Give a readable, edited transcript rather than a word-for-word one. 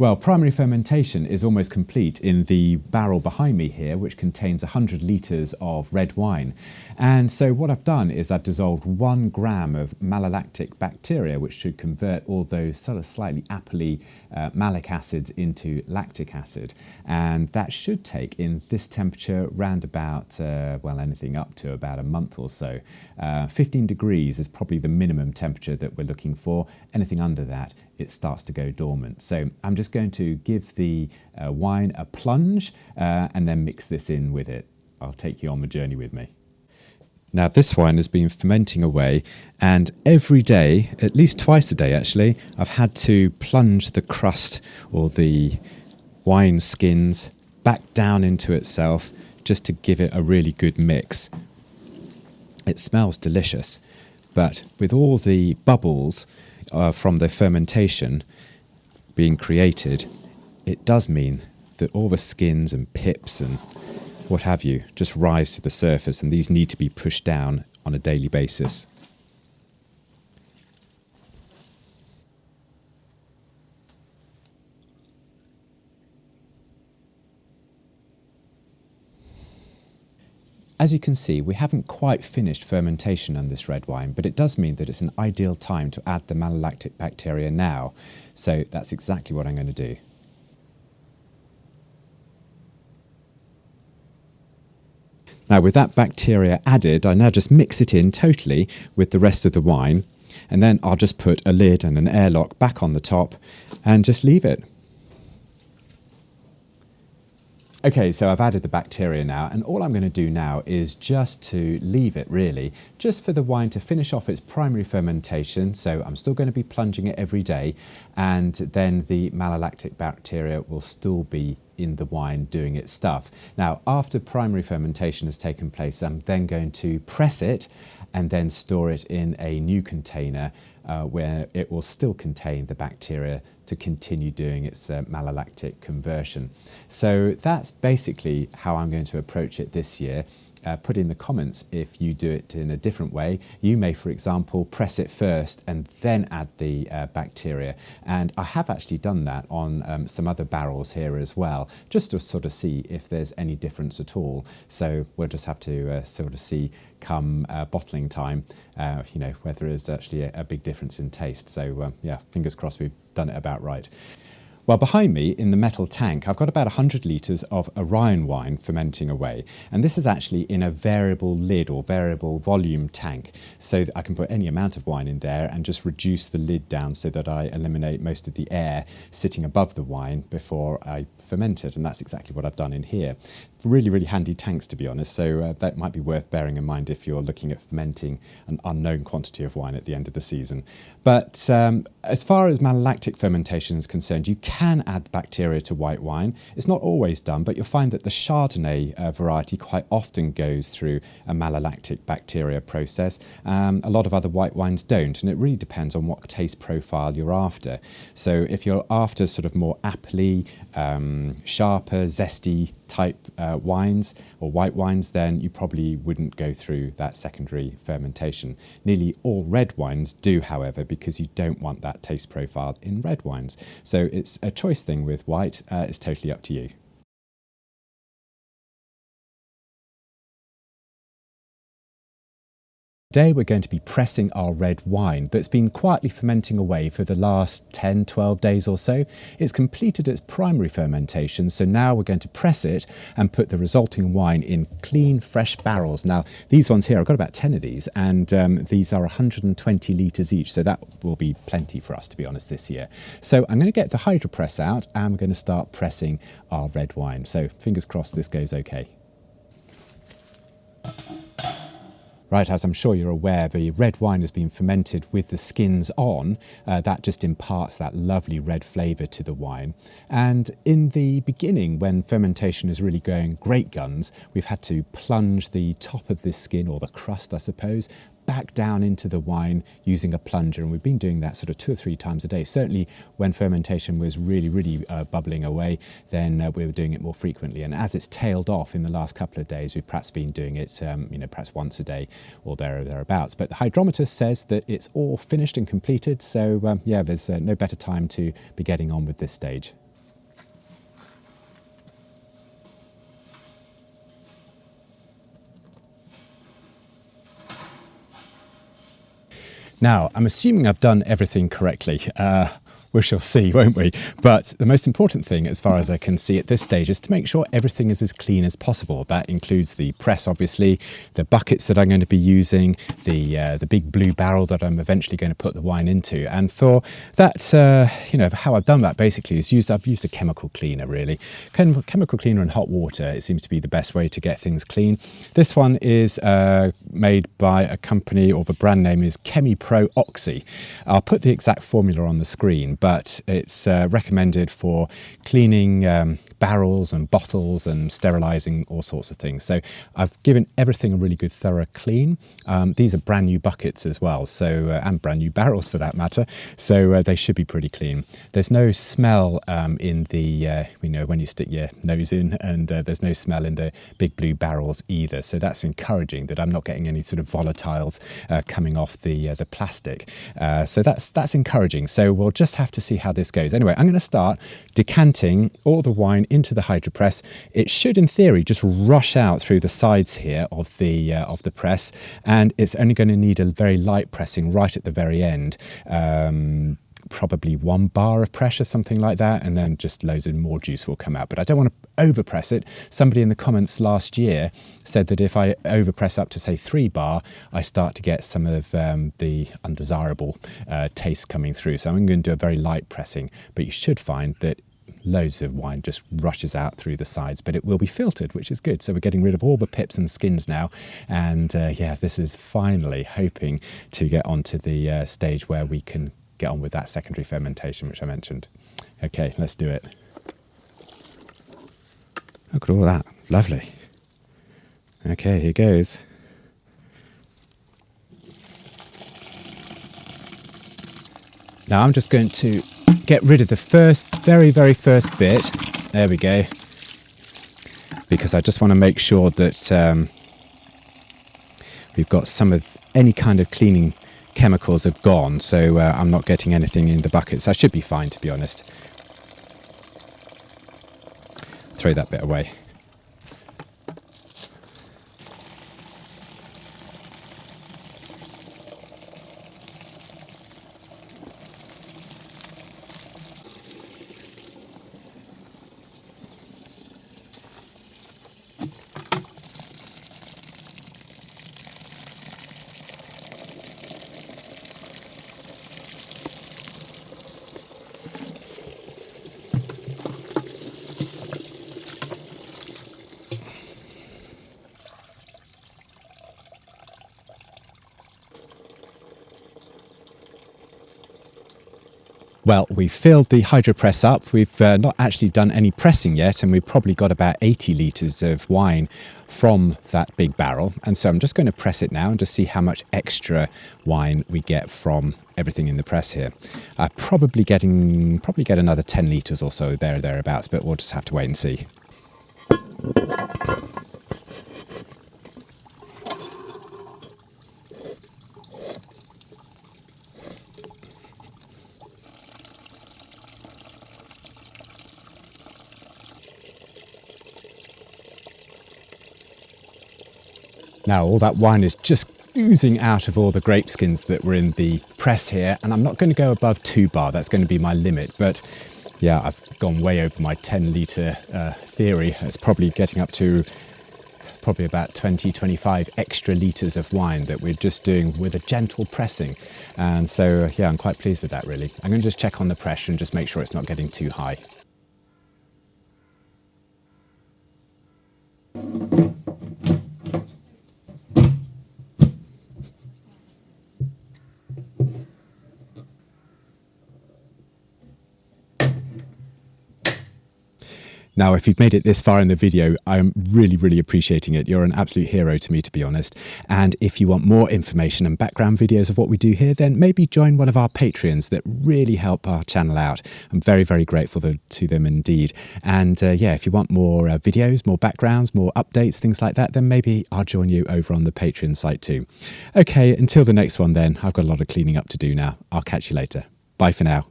Well, primary fermentation is almost complete in the barrel behind me here, which contains 100 litres of red wine. And so what I've done is I've dissolved 1 gram of malolactic bacteria, which should convert all those sort of slightly appley malic acids into lactic acid. And that should take, in this temperature, round about, well, anything up to about a month or so. 15 degrees is probably the minimum temperature that we're looking for. Anything under that, it starts to go dormant. So I'm just going to give the wine a plunge and then mix this in with it. I'll take you on the journey with me. Now this wine has been fermenting away, and every day, at least twice a day actually, I've had to plunge the crust or the wine skins back down into itself just to give it a really good mix. It smells delicious, but with all the bubbles from the fermentation being created, it does mean that all the skins and pips and what have you just rise to the surface, and these need to be pushed down on a daily basis. As you can see, we haven't quite finished fermentation on this red wine, but it does mean that it's an ideal time to add the malolactic bacteria now. So that's exactly what I'm going to do. Now with that bacteria added, I now just mix it in totally with the rest of the wine, and then I'll just put a lid and an airlock back on the top and just leave it. Okay, so I've added the bacteria now, and all I'm going to do now is just to leave it really, just for the wine to finish off its primary fermentation. So I'm still going to be plunging it every day, and then the malolactic bacteria will still be in the wine doing its stuff. Now, after primary fermentation has taken place, I'm then going to press it and then store it in a new container where it will still contain the bacteria to continue doing its malolactic conversion. So that's basically how I'm going to approach it this year. Put in the comments if you do it in a different way. You may, for example, press it first and then add the bacteria. And I have actually done that on some other barrels here as well, just to sort of see if there's any difference at all. So we'll just have to sort of see come bottling time, you know, whether there's actually a big difference in taste. So yeah, fingers crossed we've done it about right. Well, behind me in the metal tank, I've got about 100 litres of Orion wine fermenting away. And this is actually in a variable lid or variable volume tank. So that I can put any amount of wine in there and just reduce the lid down so that I eliminate most of the air sitting above the wine before I ferment it. And that's exactly what I've done in here. Really, really handy tanks, to be honest. So that might be worth bearing in mind if you're looking at fermenting an unknown quantity of wine at the end of the season. But as far as malolactic fermentation is concerned, you can add bacteria to white wine. It's not always done, but you'll find that the Chardonnay variety quite often goes through a malolactic bacteria process. A lot of other white wines don't, and it really depends on what taste profile you're after. So if you're after sort of more appley, sharper, zesty type wines or white wines, then you probably wouldn't go through that secondary fermentation. Nearly all red wines do, however, because you don't want that taste profile in red wines. So it's a choice thing with white. It's totally up to you. Today we're going to be pressing our red wine that's been quietly fermenting away for the last 10, 12 days or so. It's completed its primary fermentation, so now we're going to press it and put the resulting wine in clean, fresh barrels. Now, these ones here, I've got about 10 of these, and these are 120 litres each, so that will be plenty for us, to be honest, this year. So I'm going to get the Hydropress out, and I'm going to start pressing our red wine. So fingers crossed this goes okay. Right, as I'm sure you're aware, the red wine has been fermented with the skins on. That just imparts that lovely red flavour to the wine. And in the beginning, when fermentation is really going great guns, we've had to plunge the top of this skin, or the crust I suppose, back down into the wine using a plunger, and we've been doing that sort of 2 or 3 times a day. Certainly when fermentation was really bubbling away, then we were doing it more frequently, and as it's tailed off in the last couple of days, we've perhaps been doing it you know, perhaps once a day or thereabouts. But the hydrometer says that it's all finished and completed, so yeah, there's no better time to be getting on with this stage. Now, I'm assuming I've done everything correctly. We shall see, won't we? But the most important thing, as far as I can see at this stage, is to make sure everything is as clean as possible. That includes the press, obviously, the buckets that I'm going to be using, the big blue barrel that I'm eventually going to put the wine into. And for that, how I've done that basically is I've used a chemical cleaner, really. Chemical cleaner and hot water, it seems to be the best way to get things clean. This one is made by a company, or the brand name is ChemiPro Oxy. I'll put the exact formula on the screen, but it's recommended for cleaning barrels and bottles and sterilising all sorts of things. So I've given everything a really good thorough clean. These are brand new buckets as well, so and brand new barrels for that matter, so they should be pretty clean. There's no smell in the, when you stick your nose in, and there's no smell in the big blue barrels either, so that's encouraging that I'm not getting any sort of volatiles coming off the plastic. So that's encouraging. So we'll just have to see how this goes. Anyway, I'm going to start decanting all the wine into the Hydropress. It should, in theory, just rush out through the sides here of the press, and it's only going to need a very light pressing right at the very end. Probably 1 bar of pressure, something like that, and then just loads of more juice will come out. But I don't want to overpress it. Somebody in the comments last year said that if I overpress up to, say, 3 bar, I start to get some of the undesirable taste coming through. So I'm going to do a very light pressing, but you should find that loads of wine just rushes out through the sides, but it will be filtered, which is good. So we're getting rid of all the pips and skins now, and yeah, this is finally hoping to get onto the stage where we can get on with that secondary fermentation, which I mentioned. Okay, let's do it. Look at all that, lovely. Okay, here goes. Now I'm just going to get rid of the very first bit. There we go. Because I just want to make sure that we've got some of any kind of cleaning chemicals have gone, so I'm not getting anything in the buckets. I should be fine, to be honest. Throw that bit away. Well, we've filled the Hydropress up. We've not actually done any pressing yet, and we've probably got about 80 litres of wine from that big barrel. And so I'm just going to press it now and just see how much extra wine we get from everything in the press here. Probably get another 10 litres or so there or thereabouts, but we'll just have to wait and see. Now all that wine is just oozing out of all the grape skins that were in the press here, and I'm not going to go above 2 bar, that's going to be my limit, but yeah, I've gone way over my 10 litre theory. It's probably getting up to probably about 20-25 extra litres of wine that we're just doing with a gentle pressing, and so yeah, I'm quite pleased with that really. I'm going to just check on the pressure and just make sure it's not getting too high. Now, if you've made it this far in the video, I'm really appreciating it. You're an absolute hero to me, to be honest. And if you want more information and background videos of what we do here, then maybe join one of our Patreons that really help our channel out. I'm very grateful to them indeed. And yeah, if you want more videos, more backgrounds, more updates, things like that, then maybe I'll join you over on the Patreon site too. Okay, until the next one then, I've got a lot of cleaning up to do now. I'll catch you later. Bye for now.